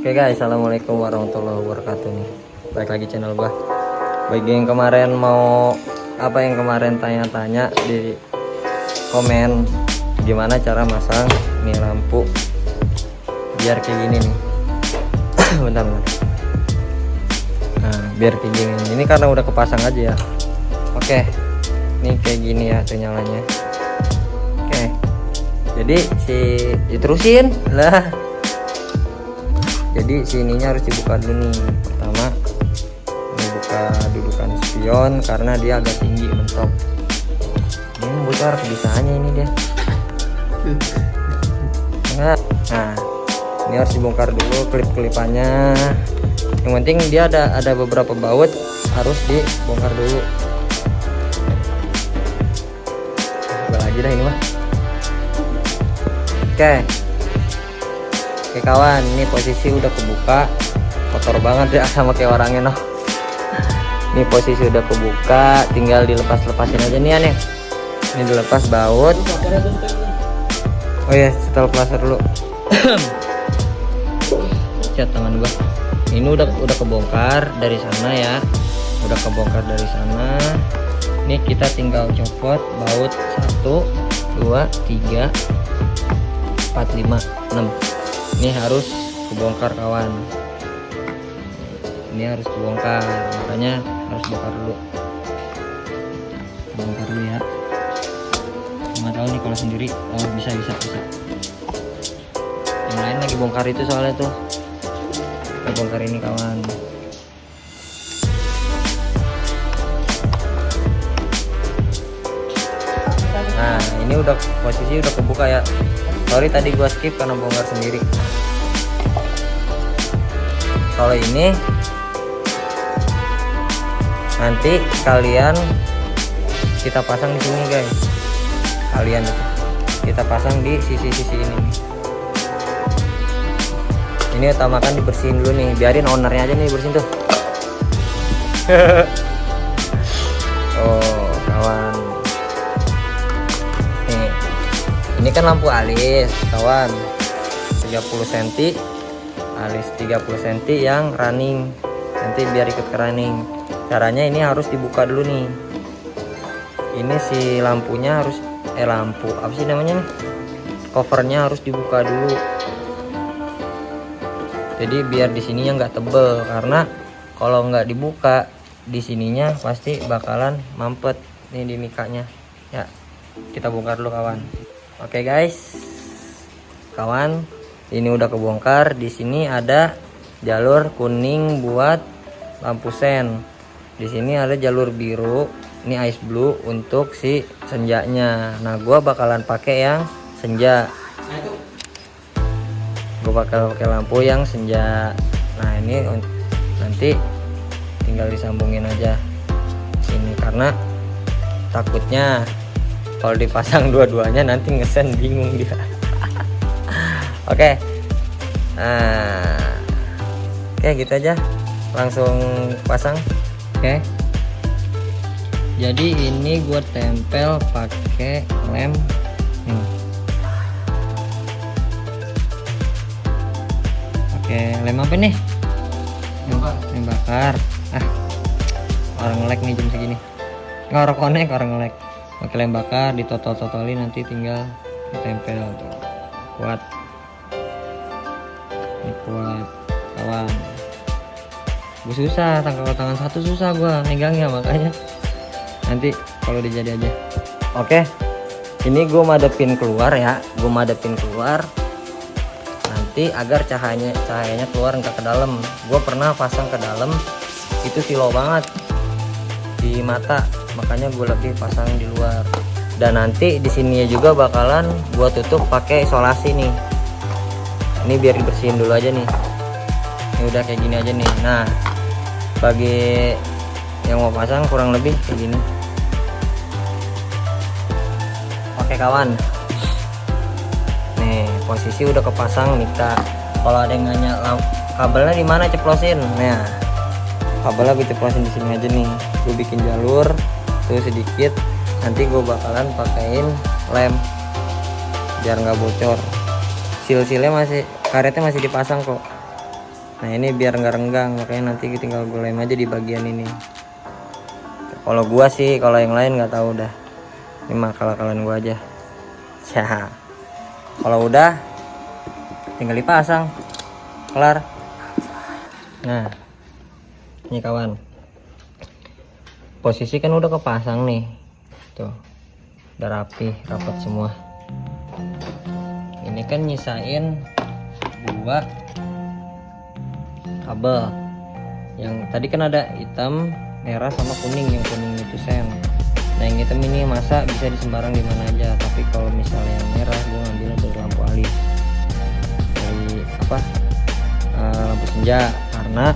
Oke guys, assalamualaikum warahmatullahi wabarakatuh nih. Balik lagi channel gua. Bagi yang kemarin mau yang kemarin tanya-tanya di komen gimana cara masang nih lampu biar kayak gini nih. Bentar. Nah, biar kayak gini. Ini karena udah kepasang aja ya. Oke. Nih kayak gini ya tuh nyalanya. Oke. Jadi diterusin lah. Jadi sininya harus dibuka dulu nih. Pertama ini buka dudukan spion karena dia agak tinggi mentok. Ini bocor bisanya ini dia. Nah, ini harus dibongkar dulu klip-klipannya. Yang penting dia ada beberapa baut harus dibongkar dulu. Coba lagi dah ini mah. Oke kawan, ini posisi udah kebuka, kotor banget ya sama kayak orangnya noh. Ini posisi udah kebuka, tinggal dilepas-lepasin aja nih aneh. Ini dilepas baut. Oh ya, setel plaster dulu. Cat tangan gua. Ini udah kebongkar dari sana ya. Udah kebongkar dari sana. Ini kita tinggal copot baut 1 2 3 4 5 6. Ini harus kebongkar kawan. Ini harus kebongkar, makanya harus bongkar dulu. Bongkar dulu ya. Nggak tahu nih kalau sendiri. Oh bisa. Yang lain lagi bongkar itu soalnya tuh. Kita bongkar ini kawan. Nah ini udah posisi udah kebuka ya. Sorry tadi gua skip karena bongkar sendiri. Kalau ini nanti kalian kita pasang di sini guys. Kalian kita pasang di sisi-sisi ini. Ini utamakan dibersihin dulu nih. Biarin ownernya aja nih bersihin tuh. Oh kawan. Ini kan lampu alis kawan 30 cm alis 30 cm yang running, nanti biar ikut ke running. Caranya ini harus dibuka dulu nih. Ini si lampunya harus lampu apa sih namanya nih, covernya harus dibuka dulu. Jadi biar di sininya nggak tebel, karena kalau nggak dibuka di sininya pasti bakalan mampet nih di mikanya ya. Kita bongkar dulu kawan. Oke guys, kawan, ini udah kebongkar. Di sini ada jalur kuning buat lampu sen. Di sini ada jalur biru, ini ice blue untuk si senjanya. Nah, gua bakalan pakai yang senja. Gua bakal pakai lampu yang senja. Nah, ini nanti tinggal disambungin aja sini karena takutnya kalau dipasang dua-duanya nanti ngesen bingung dia. Oke. Nah. Oke, gitu aja. Langsung pasang. Oke. Jadi ini gue tempel pakai lem. Oke, lem apa nih? Lem bakar. Orang ngelek nih jam segini. Ngorok konek orang ngelek. Pakai lem bakar ditotol-totolin, nanti tinggal ditempel tuh. Kuat. Ini kuat kawan. Gue susah, tangkap tangan satu susah gua megangnya, makanya nanti kalau dijadi aja. Oke. Ini gue madepin keluar ya. Gue madepin keluar. Nanti agar cahayanya keluar enggak ke dalam. Gue pernah pasang ke dalam itu kilo banget di mata. Makanya gue lebih pasang di luar. Dan nanti di sini juga bakalan gue tutup pakai isolasi nih. Ini biar dibersihin dulu aja nih. Ini udah kayak gini aja nih. Nah, bagi yang mau pasang kurang lebih kayak gini. Oke kawan. Nih posisi udah kepasang mika. Kalau ada yang nanya kabelnya di mana ceplosin. Nah, kabelnya gue ceplosin di sini aja nih. Gue bikin jalur tuh sedikit, nanti gue bakalan pakein lem biar nggak bocor. Sil-silnya masih, karetnya masih dipasang kok. Nah ini biar nggak renggang, makanya nanti tinggal gue lem aja di bagian ini. Kalau gua sih, kalau yang lain nggak tahu dah. Ini mah akal-akalan gua aja. Ya. Kalau udah tinggal dipasang. Kelar. Nah. Ini kawan. Posisi kan udah kepasang nih. Tuh. Udah rapi, rapat semua. Ini kan nyisain 2 kabel. Yang tadi kan ada hitam, merah sama kuning. Yang kuning itu sen. Nah yang hitam ini masa bisa disembarang di mana aja, tapi kalau misalnya yang merah gue ngambilnya dari lampu alis, dari lampu senja, karena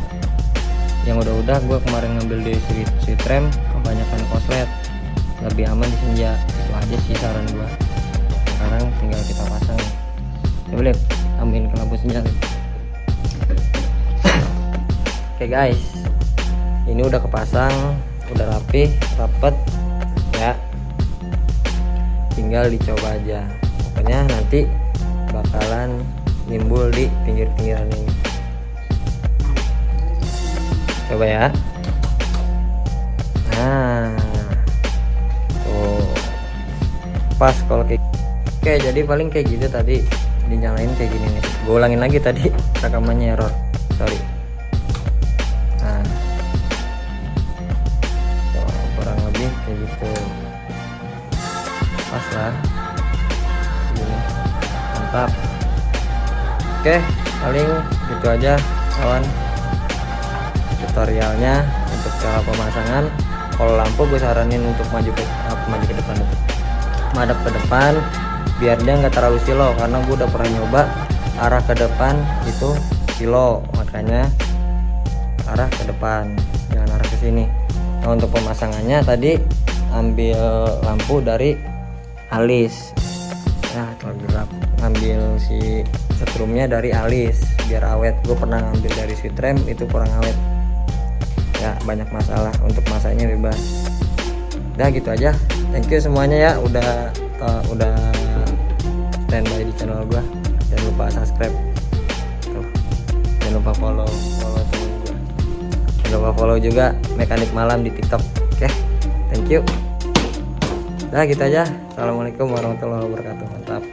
yang udah gue kemarin ngambil dari switch rem kebanyakan koslet, lebih aman di senja. Itu aja sih saran gue. Sekarang tinggal kita pasang. Coba lihat, ambilin ke lampu senja. Oke guys, ini udah kepasang, udah rapi, rapet ya. Tinggal dicoba aja. Pokoknya nanti bakalan nimbul di pinggir-pinggiran ini. Coba ya. Nah, tuh pas kalau kayak. Oke, jadi paling kayak gitu tadi, dinyalain kayak gini nih. Gue ulangin lagi tadi, rekamannya error. Sorry. Kurang lebih kayak gitu, pas lah gini, mantap. Oke, paling gitu aja kawan tutorialnya untuk cara pemasangan. Kalau lampu gue saranin untuk maju ke depan, madep ke depan biar dia nggak terlalu silo, karena gue udah pernah nyoba arah ke depan itu silo, makanya arah ke depan, jangan arah ke sini. Nah untuk pemasangannya tadi ambil lampu dari alis ya, terlalu gelap. Ambil si setrumnya dari alis biar awet. Gue pernah ngambil dari switch rem itu kurang awet ya, banyak masalah. Untuk masaknya bebas. Udah gitu aja. Thank you semuanya ya udah standby di channel gue. Jangan lupa subscribe. Tuh. Jangan lupa follow temen gue. Jangan lupa follow juga Mekanik Malam di TikTok. Oke, thank you. Nah gitu aja. Assalamualaikum warahmatullahi wabarakatuh. Mantap.